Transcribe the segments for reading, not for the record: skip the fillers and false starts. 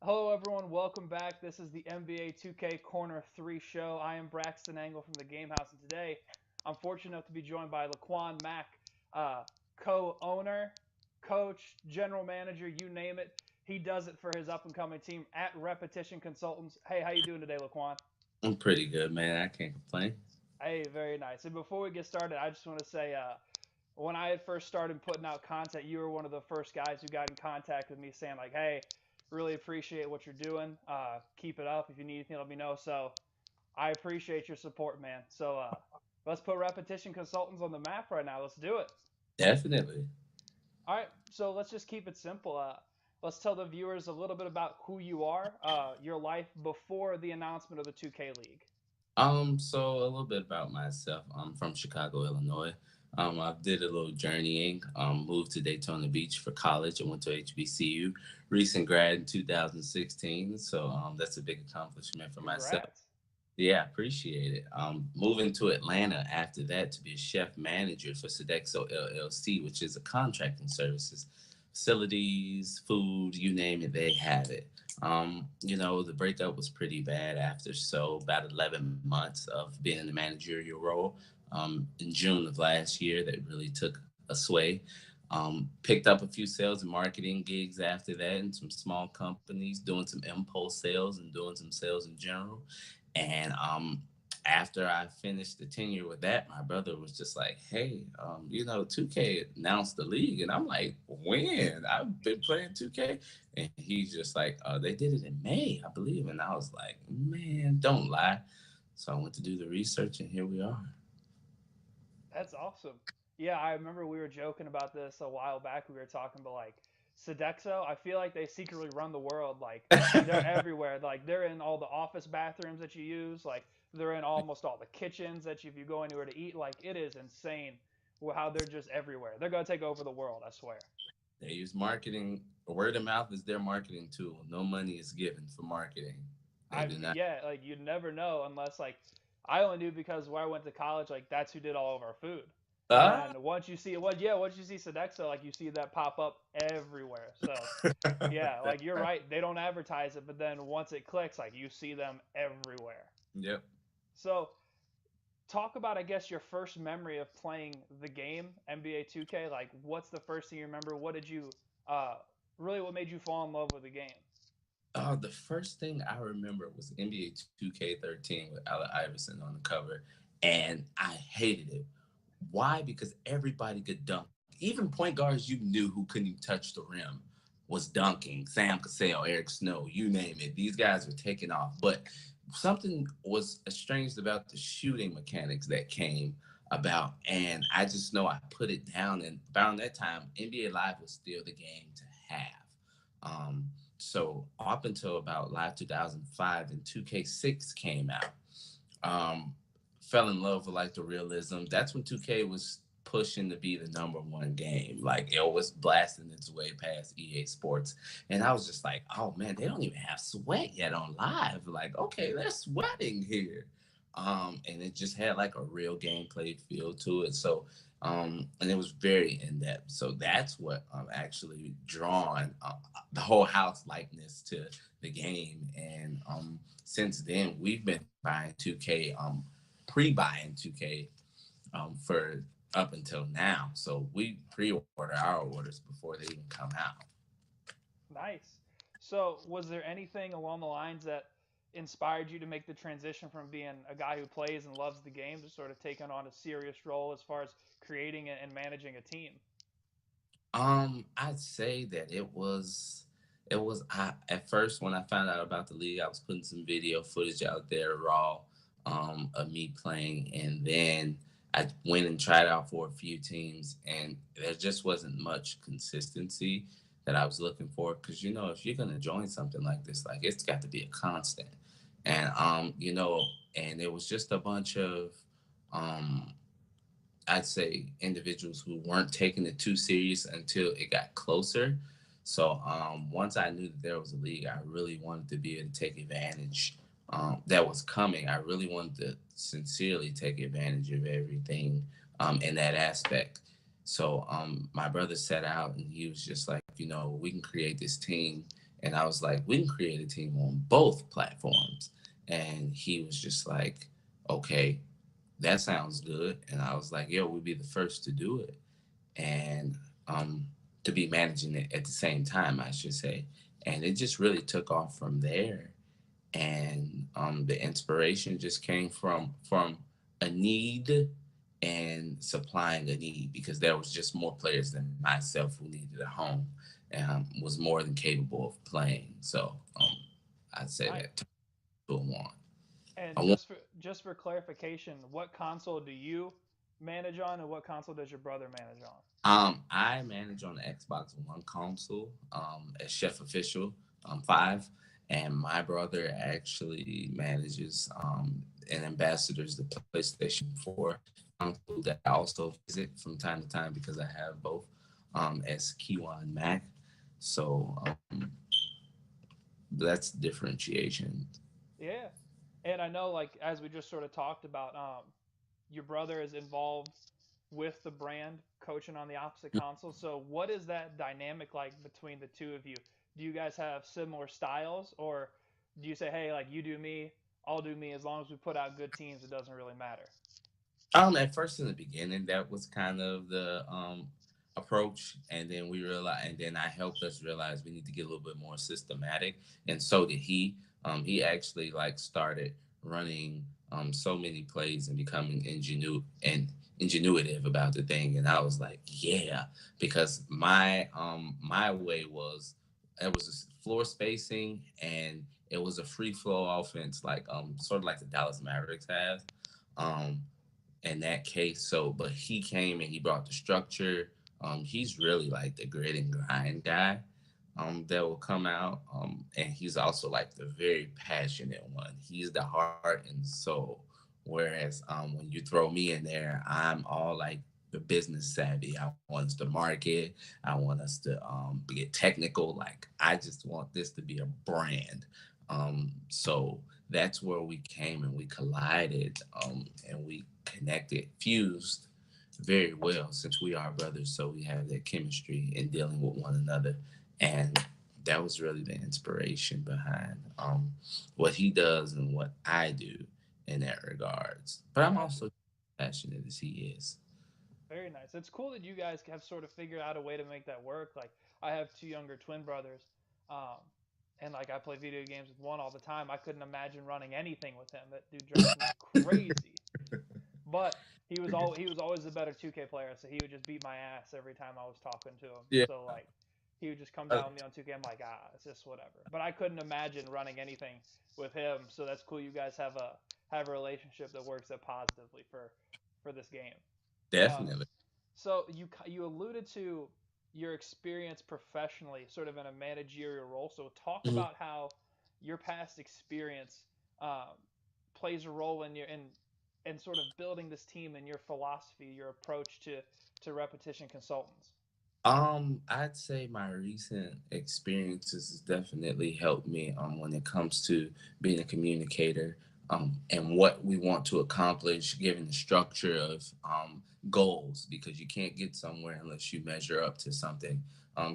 Hello, everyone. Welcome back. This is the NBA 2K Corner 3 show. I am Braxton Angle from the Game House, and today I'm fortunate enough to be joined by LeQuand Mack, uh, co-owner, coach, general manager, you name it. He does it for his up-and-coming team at Repetition Consultants. Hey, how you doing today, LeQuand? I'm pretty good, man. I can't complain. Hey, very nice. And before we get started, I just want to say, when I had first started putting out content, you were one of the first guys who got in contact with me saying like, "Hey, really appreciate what you're doing. Keep it up. If you need anything, let me know." So I appreciate your support, man. So let's put Repetition Consultants on the map right now. Let's do it. Definitely. All right. So let's just keep it simple. Let's tell the viewers a little bit about who you are, your life before the announcement of the 2K League. So a little bit about myself. I'm from Chicago, Illinois. I did a little journeying. Moved to Daytona Beach for college. I went to HBCU. Recent grad in 2016. So that's a big accomplishment for myself. Congrats. Yeah, appreciate it. Moving to Atlanta after that to be a chef manager for Sodexo LLC, which is a contracting services, facilities, food, you name it, they have it. The breakup was pretty bad after, so about 11 months of being in the managerial role. In June of last year, that really took a sway. Picked up a few sales and marketing gigs after that, and some small companies doing some impulse sales and doing some sales in general. And after I finished the tenure with that, my brother was just like, "Hey, 2K announced the league," and I'm like, "When? I've been playing 2K," and he's just like, "They did it in May, I believe," and I was like, "Man, don't lie." So I went to do the research, and here we are. That's awesome. Yeah, I remember we were joking about this a while back. We were talking about like Sodexo. I feel like they secretly run the world. Like they're everywhere. Like they're in all the office bathrooms that you use. Like they're in almost all the kitchens that if you go anywhere to eat. Like it is insane how they're just everywhere. They're gonna take over the world. I swear. They use marketing. Word of mouth is their marketing tool. No money is given for marketing. They do not. Yeah, like you never know unless like I only knew because where I went to college, like that's who did all of our food. Ah. And once you see Sodexo, like you see that pop up everywhere. So yeah, like you're right. They don't advertise it, but then once it clicks, like you see them everywhere. Yep. So talk about, I guess, your first memory of playing the game NBA 2K. Like, what's the first thing you remember? What did you, uh, really, what made you fall in love with the game? The first thing I remember was NBA 2K13 with Allen Iverson on the cover, and I hated it. Why? Because everybody could dunk. Even point guards you knew who couldn't even touch the rim was dunking. Sam Cassell, Eric Snow, you name it. These guys were taking off. But something was estranged about the shooting mechanics that came about. And I just know I put it down. And around that time, NBA Live was still the game to have. So up until about Live 2005 and 2K6 came out, um, fell in love with like the realism. That's when 2K was pushing to be the number one game. Like it was blasting its way past EA Sports. And I was just like, oh man, they don't even have sweat yet on live. Like, okay, they're sweating here. And it just had like a real gameplay feel to it. So and it was very in depth. So that's what actually drawn the whole house likeness to the game. And since then, we've been buying 2K, pre-buying 2K for up until now. So we pre-order our orders before they even come out. Nice. So, was there anything along the lines that inspired you to make the transition from being a guy who plays and loves the game to sort of taking on a serious role as far as creating and managing a team? I'd say that it was at first when I found out about the league, I was putting some video footage out there raw of me playing, and then I went and tried out for a few teams, and there just wasn't much consistency that I was looking for. Because if you're gonna join something like this, like it's got to be a constant, and and it was just a bunch of um I'd say individuals who weren't taking it too serious until it got closer. So once I knew that there was a league, I really wanted to be able to take advantage that was coming. I really wanted to sincerely take advantage of everything in that aspect. So my brother set out and he was just like, we can create this team And I was like, we can create a team on both platforms. And he was just like, okay, that sounds good. And I was like, yo, we'd be the first to do it. And to be managing it at the same time, I should say. And it just really took off from there. And the inspiration just came from a need and supplying a need, because there was just more players than myself who needed a home and was more than capable of playing. So I'd say Nice. that two to one. And I want just for clarification, what console do you manage on, and what console does your brother manage on? I manage on the Xbox One console as Chef Official 5, and my brother actually manages and ambassadors the PlayStation 4 console that I also visit from time to time because I have both as LeQuand Mack. So that's differentiation. Yeah. And I know, like, as we just sort of talked about, your brother is involved with the brand, coaching on the opposite console. So, what is that dynamic like between the two of you? Do you guys have similar styles, or do you say, hey, like, you do me, I'll do me, as long as we put out good teams, it doesn't really matter? At first in the beginning, that was kind of the approach, and then we realized, and then I helped us realize we need to get a little bit more systematic, and so did he. He actually like started running so many plays and becoming ingenuitive about the thing, and I was like, yeah, because my way was it was floor spacing, and it was a free flow offense, like sort of like the Dallas Mavericks have. Um, in that case. So, but he came and he brought the structure. He's really like the grit and grind guy that will come out. And he's also like the very passionate one. He's the heart and soul. Whereas when you throw me in there, I'm all like the business savvy. I want us to market. I want us to get technical. Like I just want this to be a brand. So that's where we came and we collided and we connected, fused very well since we are brothers. So we have that chemistry in dealing with one another. And that was really the inspiration behind what he does and what I do in that regards. But I'm Gotcha. also passionate as he is. Very nice. It's cool that you guys have sort of figured out a way to make that work. Like, I have two younger twin brothers, um, and like I play video games with one all the time. I couldn't imagine running anything with him. That dude drives me crazy. But he was always the better 2K player, so he would just beat my ass every time I was talking to him. Yeah. So like, he would just come Uh, down with me on 2K. I'm like, it's just whatever. But I couldn't imagine running anything with him. So that's cool. You guys have a relationship that works out positively for this game. Um, Definitely. so you alluded to your experience professionally, sort of in a managerial role. So talk Mhm. about how your past experience um, plays a role in sort of building this team and your philosophy, your approach to repetition consultants. I'd say my recent experiences has definitely helped me when it comes to being a communicator and what we want to accomplish, given the structure of goals, because you can't get somewhere unless you measure up to something.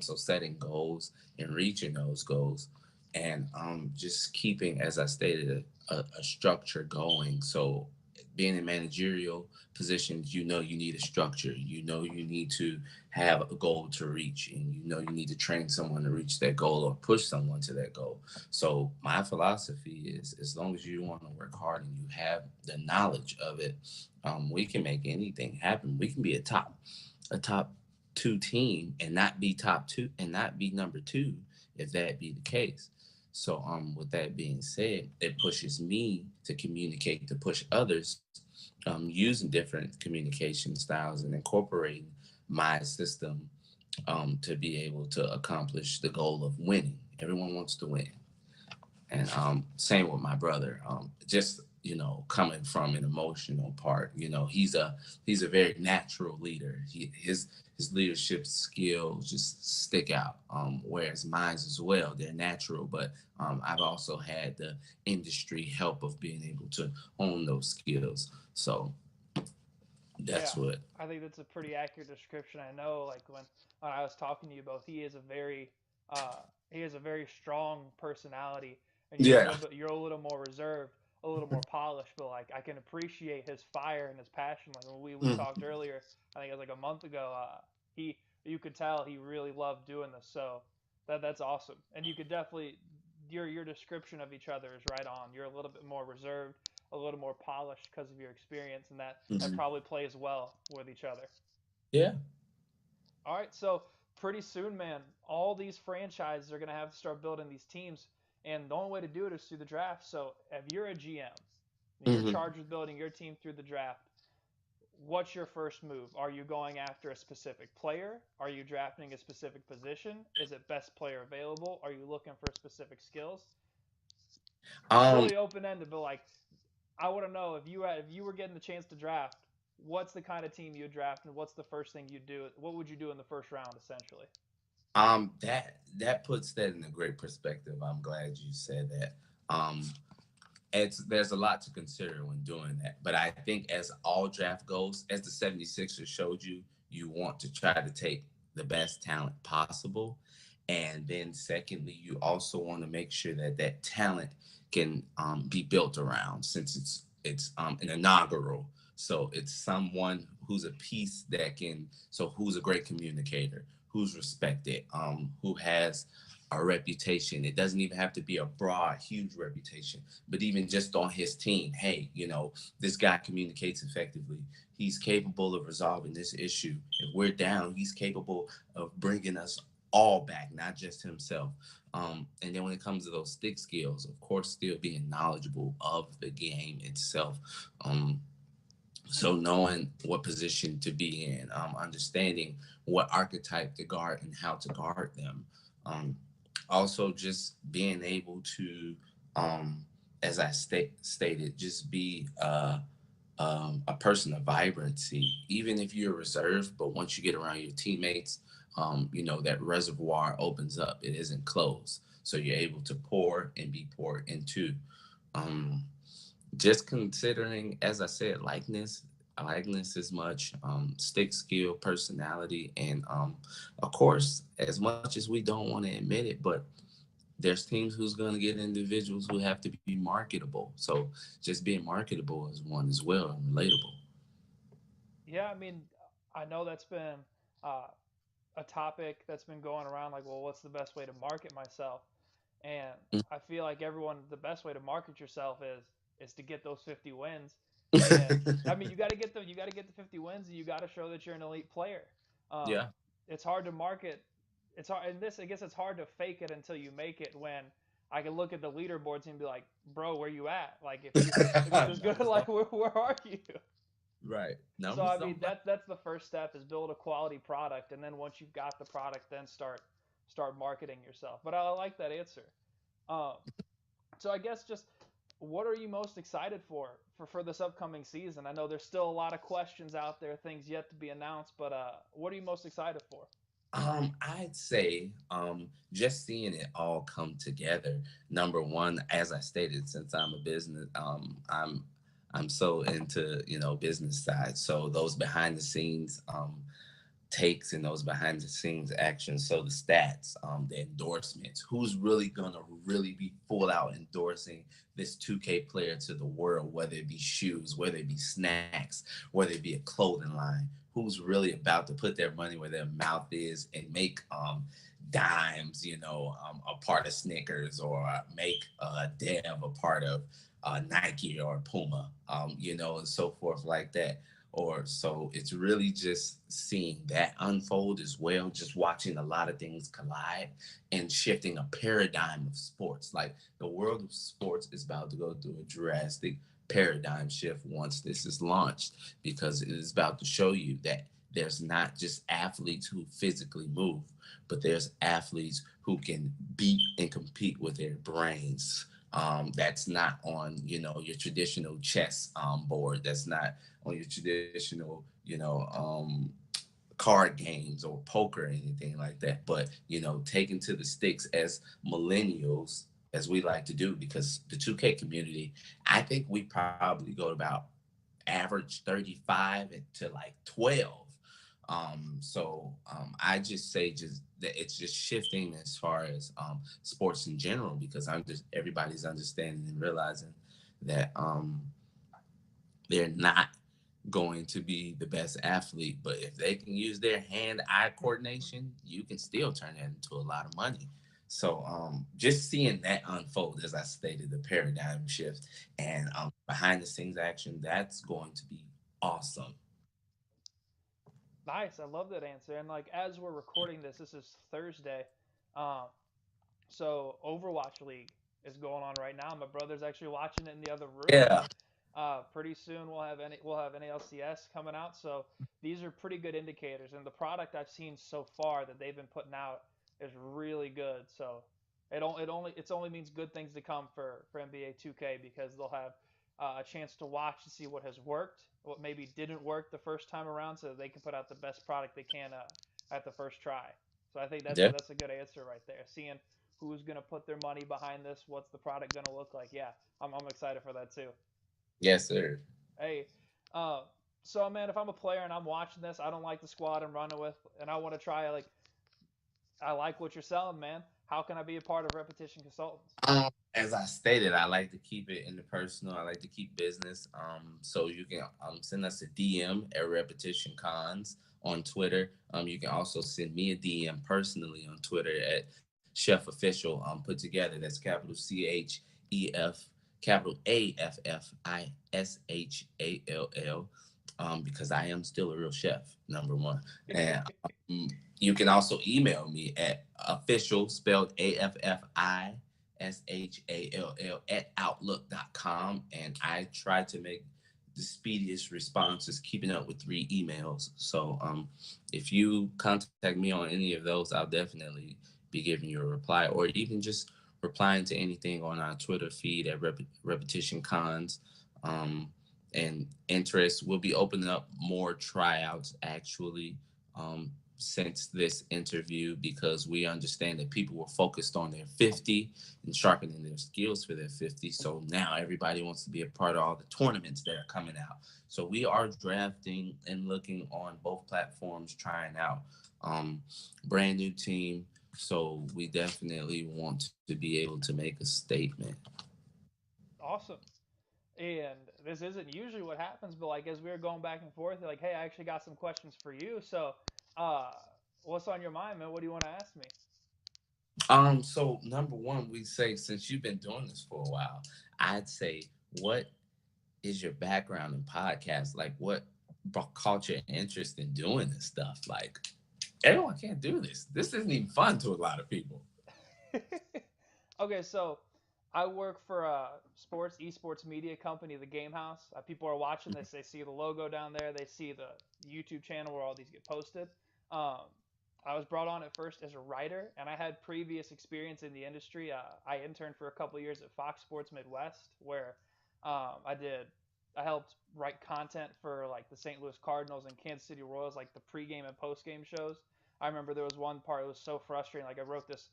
So setting goals and reaching those goals, and just keeping, as I stated, a structure going. So being in managerial positions, you know you need a structure. You know you need to have a goal to reach, and you know you need to train someone to reach that goal or push someone to that goal. So my philosophy is, as long as you want to work hard and you have the knowledge of it, we can make anything happen. We can be a top two team and not be top two and not be number two, if that be the case. So with that being said, it pushes me to communicate, to push others using different communication styles and incorporating my system to be able to accomplish the goal of winning. Everyone wants to win. And same with my brother. Just coming from an emotional part, he's a very natural leader. His leadership skills just stick out. Whereas mine's as well, they're natural, but I've also had the industry help of being able to hone those skills. So Yeah, that's what. I think that's a pretty accurate description. I know, like when I was talking to you both, he is a very he has a very strong personality, and Yeah. you're a little more reserved, a little more polished. But like I can appreciate his fire and his passion. Like when we Mm. talked earlier, I think it was like a month ago. He you could tell he really loved doing this. So that's awesome. And you could definitely your description of each other is right on. You're a little bit more reserved, a little more polished because of your experience, and that Mhm. probably plays well with each other. Yeah. All right, so pretty soon, man, all these franchises are going to have to start building these teams, and the only way to do it is through the draft. So if you're a GM and you're Hmm. charged with building your team through the draft, what's your first move? Are you going after a specific player? Are you drafting a specific position? Is it best player available? Are you looking for specific skills? Um, Really open ended, but like I want to know if you were getting the chance to draft, what's the kind of team you would draft, and what's the first thing you do? What would you do in the first round, essentially? that puts that in a great perspective. I'm glad you said that. Um, it's there's a lot to consider when doing that. But I think as all draft goes, as the 76ers showed you, you want to try to take the best talent possible. And then secondly, you also want to make sure that that talent can be built around since it's an inaugural. So it's someone who's a piece that can, so who's a great communicator, who's respected, who has a reputation. It doesn't even have to be a broad, huge reputation, but even just on his team, hey, this guy communicates effectively. He's capable of resolving this issue. If we're down, he's capable of bringing us all back, not just himself. And then when it comes to those stick skills, of course, still being knowledgeable of the game itself. So knowing what position to be in, understanding what archetype to guard and how to guard them. Um, Also, just being able to, as I stated, just be a person of vibrancy, even if you're reserved. But once you get around your teammates, that reservoir opens up. It isn't closed, so you're able to pour and be poured into. Um, just considering, as I said, likeness is much, stick skill, personality, and of course, as much as we don't want to admit it, but there's teams who's going to get individuals who have to be marketable. So just being marketable is one as well and relatable. Yeah, I mean, I know that's been uh, a topic that's been going around. Like, well, what's the best way to market myself? And I feel like everyone, the best way to market yourself is to get those 50 wins. And I mean, you got to get the 50 wins, and you got to show that you're an elite player. Um, Yeah. it's hard to market. It's hard, and this I guess it's hard to fake it until you make it. When I can look at the leaderboards and be like, bro, where you at? Like, if you're this good, Numbers like, don't. where are you? Right. So Numbers I mean don't lie. that's the first step is build a quality product, and then once you've got the product, then start marketing yourself. But I like that answer. Um, so I guess just what are you most excited for this upcoming season? I know there's still a lot of questions out there, things yet to be announced, but what are you most excited for? I'd say just seeing it all come together. Number one, as I stated, since I'm a business, I'm so into business side. So those behind the scenes takes and those behind the scenes actions. So the stats, the endorsements, who's really gonna really be full out endorsing this 2K player to the world, whether it be shoes, whether it be snacks, whether it be a clothing line, who's really about to put their money where their mouth is and make dimes, a part of Snickers, or make Dev a part of Nike or Puma, and so forth like that. Or so it's really just seeing that unfold as well, just watching a lot of things collide and shifting a paradigm of sports. Like the world of sports is about to go through a drastic paradigm shift once this is launched, because it is about to show you that there's not just athletes who physically move, but there's athletes who can beat and compete with their brains. That's not on your traditional chess board. That's not on your traditional card games or poker or anything like that. But taken to the sticks as millennials, as we like to do, because the 2K community, I think we probably go about average 35 to like 12. I just say just that it's just shifting as far as sports in general, because I'm just everybody's understanding and realizing that they're not going to be the best athlete, but if they can use their hand-eye coordination, you can still turn that into a lot of money. So just seeing that unfold, as I stated, the paradigm shift and behind the scenes action, that's going to be awesome. Nice. I love that answer. And like as we're recording this, this is Thursday. Um, so Overwatch League is going on right now. My brother's actually watching it in the other room, and Yeah, pretty soon we'll have NALCS coming out. So these are pretty good indicators, and the product I've seen so far that they've been putting out is really good. So it only means good things to come for NBA 2K because they'll have a chance to watch to see what has worked, what maybe didn't work the first time around, so they can put out the best product they can at the first try. So I think that's a, yeah, that's a good answer right there. Seeing who's gonna put their money behind this, what's the product gonna look like? Yeah, I'm excited for that too. yes, sir. Hey, uh, so man, if I'm a player and I'm watching this, I don't like the squad I'm running with, and I want to try like I like what you're selling, man. How can I be a part of Repetition Consultants? As I stated, I like to keep it in the personal. I like to keep business. So you can send us a DM at Repetition Cons on Twitter. You can also send me a DM personally on Twitter at Chef Official. Put together. That's capital CHEF, capital AFFISHALL. Because I am still a real chef. Number one, and um, you can also email me at official spelled AFFISHALL at outlook.com. And I try to make the speediest responses, keeping up with 3 emails. So if you contact me on any of those, I'll definitely be giving you a reply, or even just replying to anything on our Twitter feed at Repetition Cons. Um, and interest, we'll be opening up more tryouts actually, since this interview, because we understand that people were focused on their 50 and sharpening their skills for their 50. So now everybody wants to be a part of all the tournaments that are coming out. So we are drafting and looking on both platforms, trying out brand new team. So we definitely want to be able to make a statement. Awesome. And this isn't usually what happens, but like as we were going back and forth, you're like, hey, I actually got some questions for you. So, uh, what's on your mind, man? What do you want to ask me? So number one, we say, since you've been doing this for a while, I'd say, what is your background in podcasts? Like, what caught your interest in doing this stuff? Like, everyone can't do this. This isn't even fun to a lot of people. Okay, so I work for a esports media company, the Game House. People are watching this. They see the logo down there. They see the YouTube channel where all these get posted. Um, I was brought on at first as a writer, and I had previous experience in the industry. I interned for a couple of years at Fox Sports Midwest, where um, I did. I helped write content for like the St. Louis Cardinals and Kansas City Royals, like the pregame and postgame shows. I remember there was one part that was so frustrating. Like I wrote this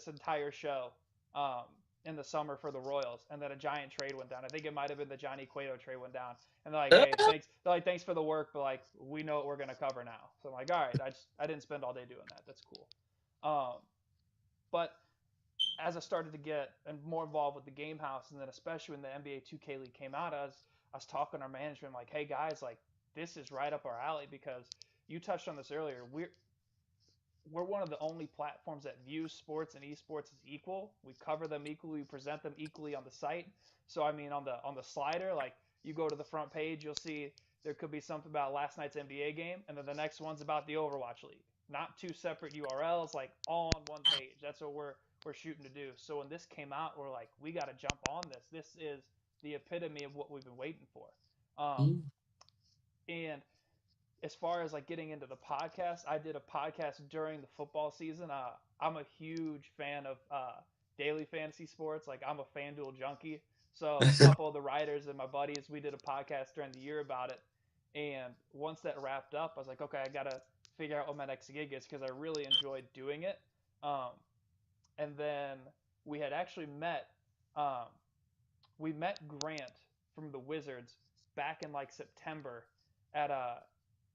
entire show um, in the summer for the Royals, and then a giant trade went down. I think it might have been the Johnny Cueto trade went down, and they're like, "Hey, thanks." They're like, "Thanks for the work, but like, we know what we're gonna cover now." So I'm like, "All right, I didn't spend all day doing that. That's cool." Um, but as I started to get and more involved with the Game House, and then especially when the NBA 2K League came out, I was talking to our management like, "Hey guys, like this is right up our alley because you touched on this earlier. We're one of the only platforms that views sports and esports as equal. We cover them equally, we present them equally on the site. So I mean, on the slider, like you go to the front page, you'll see there could be something about last night's NBA game, and then the next one's about the Overwatch League. Not two separate URLs, like all on one page. That's what we're shooting to do. So when this came out, we're like, we got to jump on this. This is the epitome of what we've been waiting for. And as far as like getting into the podcast, I did a podcast during the football season. I'm a huge fan of daily fantasy sports. Like I'm a FanDuel junkie. So a couple of the writers and my buddies, we did a podcast during the year about it. And once that wrapped up, I was like, okay, I gotta figure out what my next gig is because I really enjoyed doing it. Um, and then we had actually met. Um, we met Grant from the Wizards back in like September at a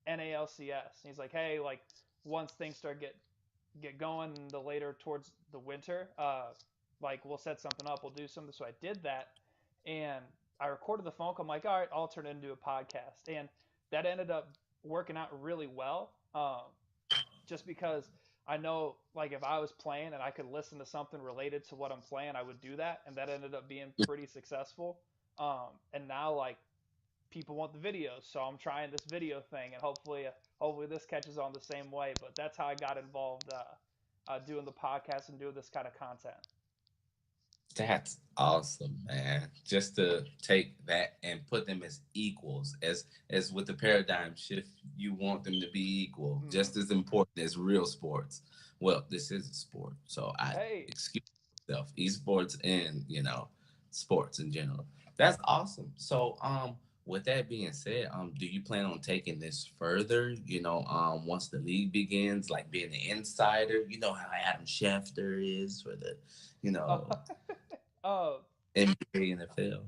NALCS. And he's like, hey, like once things start get going in the later towards the winter, like we'll set something up, we'll do something. So I did that, and I recorded the phone call. I'm like, all right, I'll turn it into a podcast, and that ended up working out really well. Just because I know, like, if I was playing and I could listen to something related to what I'm playing, I would do that, and that ended up being pretty successful. And now, like, people want the videos, so I'm trying this video thing, and hopefully this catches on the same way. But that's how I got involved doing the podcast and doing this kind of content. That's awesome, man. Just to take that and put them as equals, as with the paradigm shift, you want them to be equal, just as important as real sports. Well, this is a sport, so I Hey, excuse myself. Esports and sports in general. That's awesome. So, with that being said, do you plan on taking this further? Once the league begins, like being an insider. You know how Adam Schefter is for the, you uh, know, uh, NBA, NFL.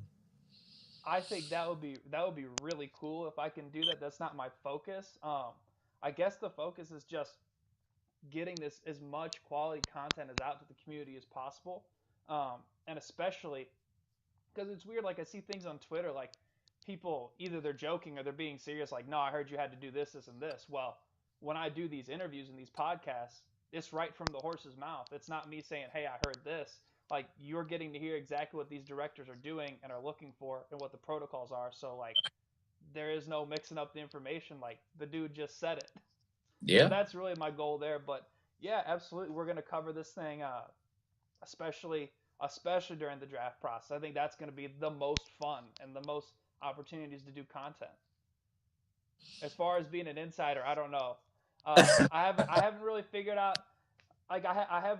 I think that would be really cool if I can do that. That's not my focus. I guess the focus is just getting this as much quality content as out to the community as possible, and especially because it's weird. Like I see things on Twitter, like people either they're joking or they're being serious. Like, no, I heard you had to do this, this, and this. Well, when I do these interviews and these podcasts, it's right from the horse's mouth. It's not me saying, hey, I heard this. Like you're getting to hear exactly what these directors are doing and are looking for and what the protocols are. So like there is no mixing up the information. Like the dude just said it. So Yeah. that's really my goal there. But yeah, absolutely, we're gonna cover this thing, especially especially during the draft process. I think that's gonna be the most fun and the most opportunities to do content. As far as being an insider, I don't know. I haven't really figured out. Like I have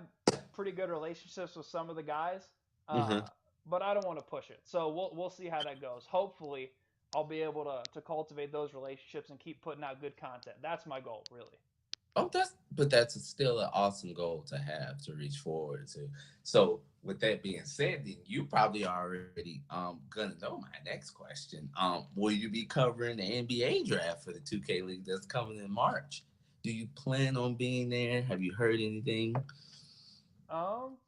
pretty good relationships with some of the guys, uh, Hmm. but I don't want to push it. So we'll see how that goes. Hopefully, I'll be able to cultivate those relationships and keep putting out good content. That's my goal, really. Oh, that's still an awesome goal to have to reach forward to. So, with that being said, then you probably already gonna know my next question. Will you be covering the NBA draft for the 2K League that's coming in March? Do you plan on being there? Have you heard anything? Um,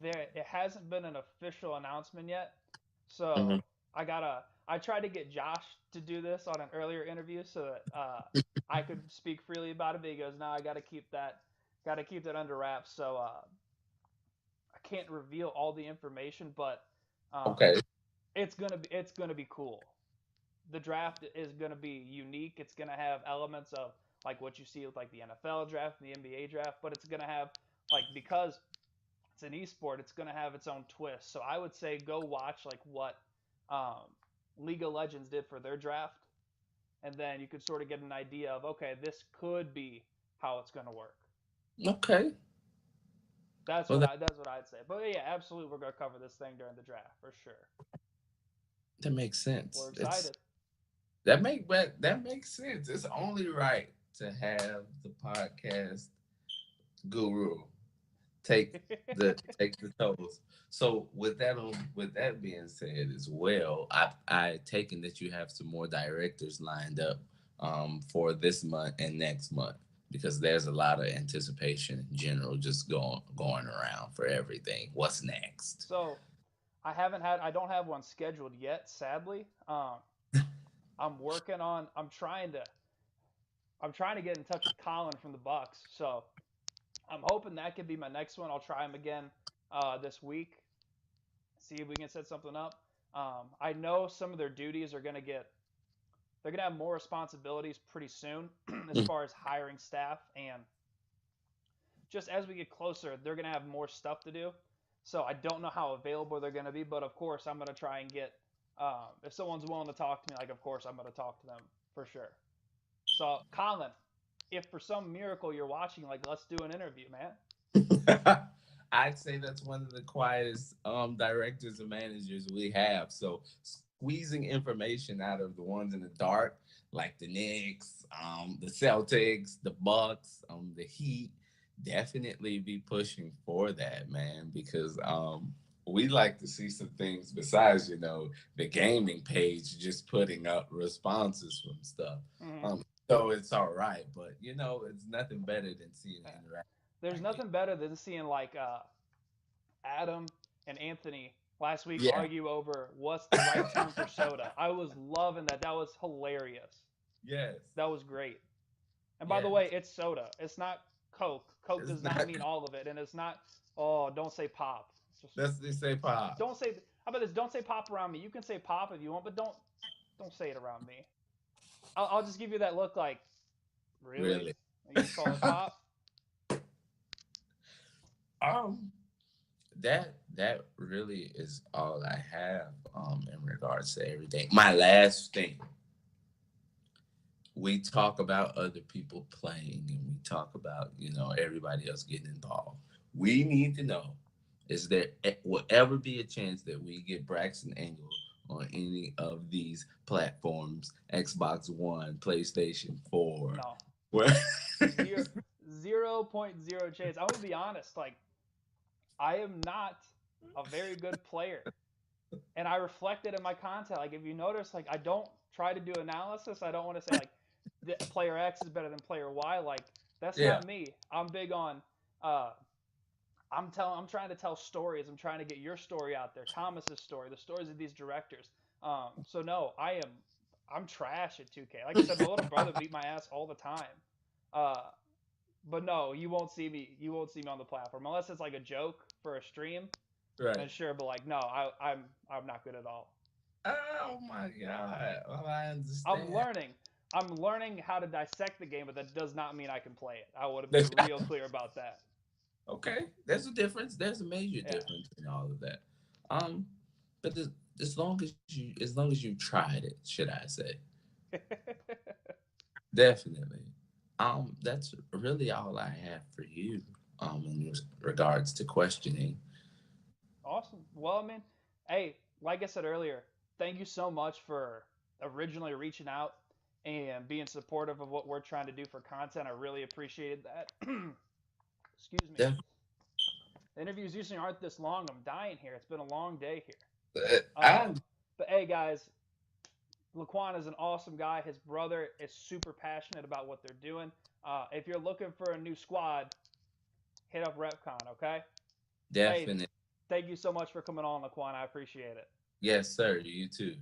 there it hasn't been an official announcement yet, Hmm. so I tried to get Josh to do this on an earlier interview so that I could speak freely about it. But he goes, "No, I got to keep that under wraps." So I can't reveal all the information, but um, Okay. it's gonna be cool. The draft is gonna be unique. It's gonna have elements of like what you see with like the NFL draft and the NBA draft, but it's gonna have like because it's an esport, it's gonna have its own twist. So I would say go watch like what um, League of Legends did for their draft, and then you could sort of get an idea of okay, this could be how it's gonna work. Okay. That's Well, what I'd say. But yeah, absolutely, we're gonna cover this thing during the draft for sure. that makes We're sense. excited. That makes sense. It's only right to have the podcast guru take the toes. So with that being said as well, I taken that you have some more directors lined up for this month and next month because there's a lot of anticipation in general just going around for everything. What's next? So I don't have one scheduled yet, sadly. I'm working on. I'm trying to get in touch with Colin from the Bucks. So I'm hoping that could be my next one. I'll try him again this week. See if we can set something up. I know some of their duties are gonna get. They're gonna have more responsibilities pretty soon, as Mm. far as hiring staff, and just as we get closer, they're gonna have more stuff to do. So I don't know how available they're gonna be, but of course I'm gonna try and get. If someone's willing to talk to me, like of course I'm gonna talk to them for sure. So Colin, if for some miracle you're watching, like let's do an interview, man. I'd say that's one of the quietest directors and managers we have. So squeezing information out of the ones in the dark, like the Knicks, the Celtics, the Bucks, the Heat, definitely be pushing for that, man. Because we like to see some things besides, the gaming page just putting up responses from stuff. Hmm. So it's all right, but it's nothing better than seeing Yeah. an interaction There's like it. nothing better than seeing like Adam and Anthony last week Yeah. argue over what's the right term for soda. I was loving that. That was hilarious. Yes. That was great. And by the Yes. way, it's soda. It's not Coke. Coke It's does not not. mean all of it, and it's not. Oh, don't say pop. Just They say pop. don't say. How about this? Don't say pop around me. You can say pop if you want, but don't say it around me. I'll just give you that look like, really? Really. You just call it pop? um, that really is all I have in regards to everything. My last thing, we talk about other people playing and we talk about, everybody else getting involved. We need to know, is there will ever be a chance that we get Braxton Engel on any of these platforms, Xbox One, PlayStation 4? No. Well, Zero 0.0 chance. I'm gonna be honest. Like I am not a very good player, and I reflected in my content. Like if you notice, like I don't try to do analysis. I don't want to say like player X is better than player Y. Like that's yeah, not me. I'm big on. Uh, I'm trying to tell stories. I'm trying to get your story out there, Thomas's story, the stories of these directors. So no, I'm trash at 2K. Like I said, my little brother beat my ass all the time. Uh, but no, you won't see me. You won't see me on the platform unless it's like a joke for a stream. right. Then sure, but like no, I'm not good at all. Oh my God. Well, I I'm understand. learning. I'm learning how to dissect the game, but that does not mean I can play it. I want to be real clear about that. Okay, there's a difference. There's a major Yeah. difference in all of that. Um, but as long as you tried it, should I say? Definitely. That's really all I have for you. In regards to questioning. Awesome. Well, I mean, hey, like I said earlier, thank you so much for originally reaching out and being supportive of what we're trying to do for content. I really appreciated that. Excuse me. Def- The interviews usually aren't this long. I'm dying here. It's been a long day here. Uh, I but hey, guys, LeQuan is an awesome guy. His brother is super passionate about what they're doing. If you're looking for a new squad, hit up RepCon, okay? Hey, definitely. thank you so much for coming on, LeQuan. I appreciate it. Yes, sir. You too.